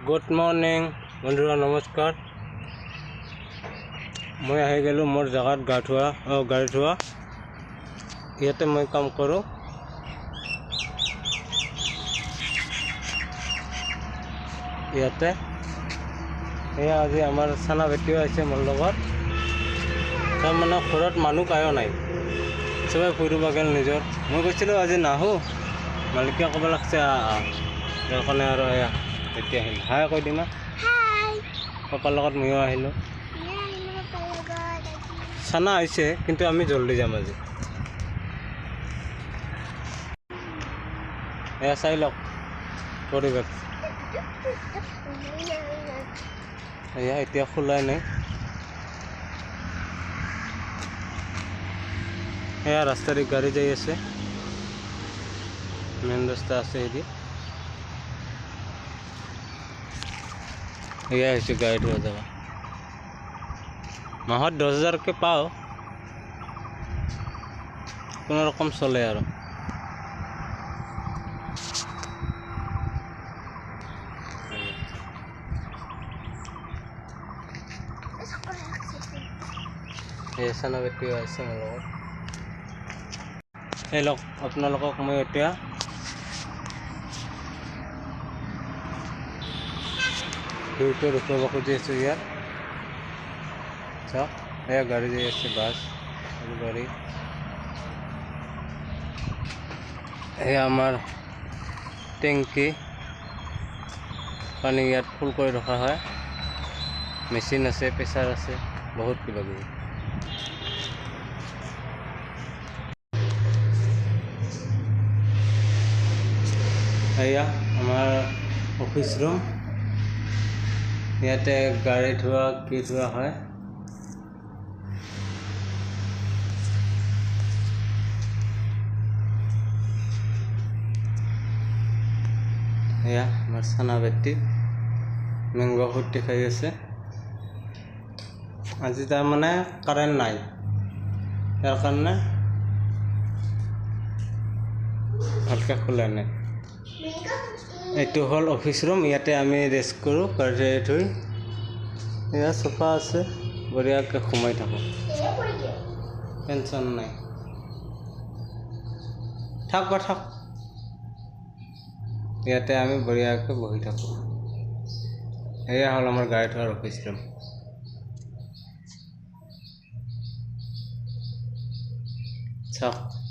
Good morning বন্ধুৰা, নমস্কাৰ। মই আহি গ'লোঁ মোৰ জেগাত গাড়ী ধোৱা। ইয়াতে মই কাম কৰোঁ। ইয়াতে এয়া আজি আমাৰ চানা বেটিও আহিছে মোৰ লগত। তাৰমানে ঘৰত মানুহ কায়ো নাই, চবে ফুৰিব গ'ল নিজৰ। মই কৈছিলোঁ আজি নাহোঁ, মালিকে ক'ব লাগছে তাৰ কাৰণে আৰু এয়া এতিয়া আহিল। হাই কৈ দিম। পাপাৰ লগত ময়ো আহিলোঁ। চানা আহিছে কিন্তু আমি জল্দি যাম আজি। এয়া চাই লওক পৰিৱেশ। এয়া এতিয়া খোলাই নাই। এয়া ৰাস্তাৰ গাড়ী যাই আছে, মেইন ৰাস্তা আছে এদি। এয়া হৈছে গাড়ী ধোৱা জেগা। মাহত 10,000কে পাওঁ, কোনো ৰকম চলে আৰু। এই চানা বেটিও আছে মোৰ লগত। এই লওক, আপোনালোকক মই এতিয়া ভিউটো দেখুৱাব খুজি আছোঁ ইয়াত। চাওক, এয়া গাড়ী যাই আছে, বাছ গাড়ী। এয়া আমাৰ টেংকি, পানী ইয়াত ফুল কৰি ৰখা হয়। মেচিন আছে, প্ৰেছাৰ আছে, বহুত কিবা কিবি। এয়া আমাৰ অফিচ ৰুম। ইয়াতে গাড়ী ধোৱা কি ধোৱা হয়। এয়া আমাৰ চানা বেটি মেংগ ফুৰ্তি খাই আছে। আজি তাৰমানে কাৰেণ্ট নাই, ইয়াৰ কাৰণে ভালকৈ খোলা নাই। এইটো হ'ল অফিচ ৰুম, ইয়াতে আমি ৰেষ্ট কৰোঁ গাড়ী ধুই। এয়া চোফা আছে, বঢ়িয়াকৈ সোমাই থাকোঁ, টেনশ্যন নাই। থাক। ইয়াতে আমি বঢ়িয়াকৈ বহি থাকোঁ। এয়া হ'ল আমাৰ গাড়ী ধোৱাৰ অফিচ ৰুম। চাওক।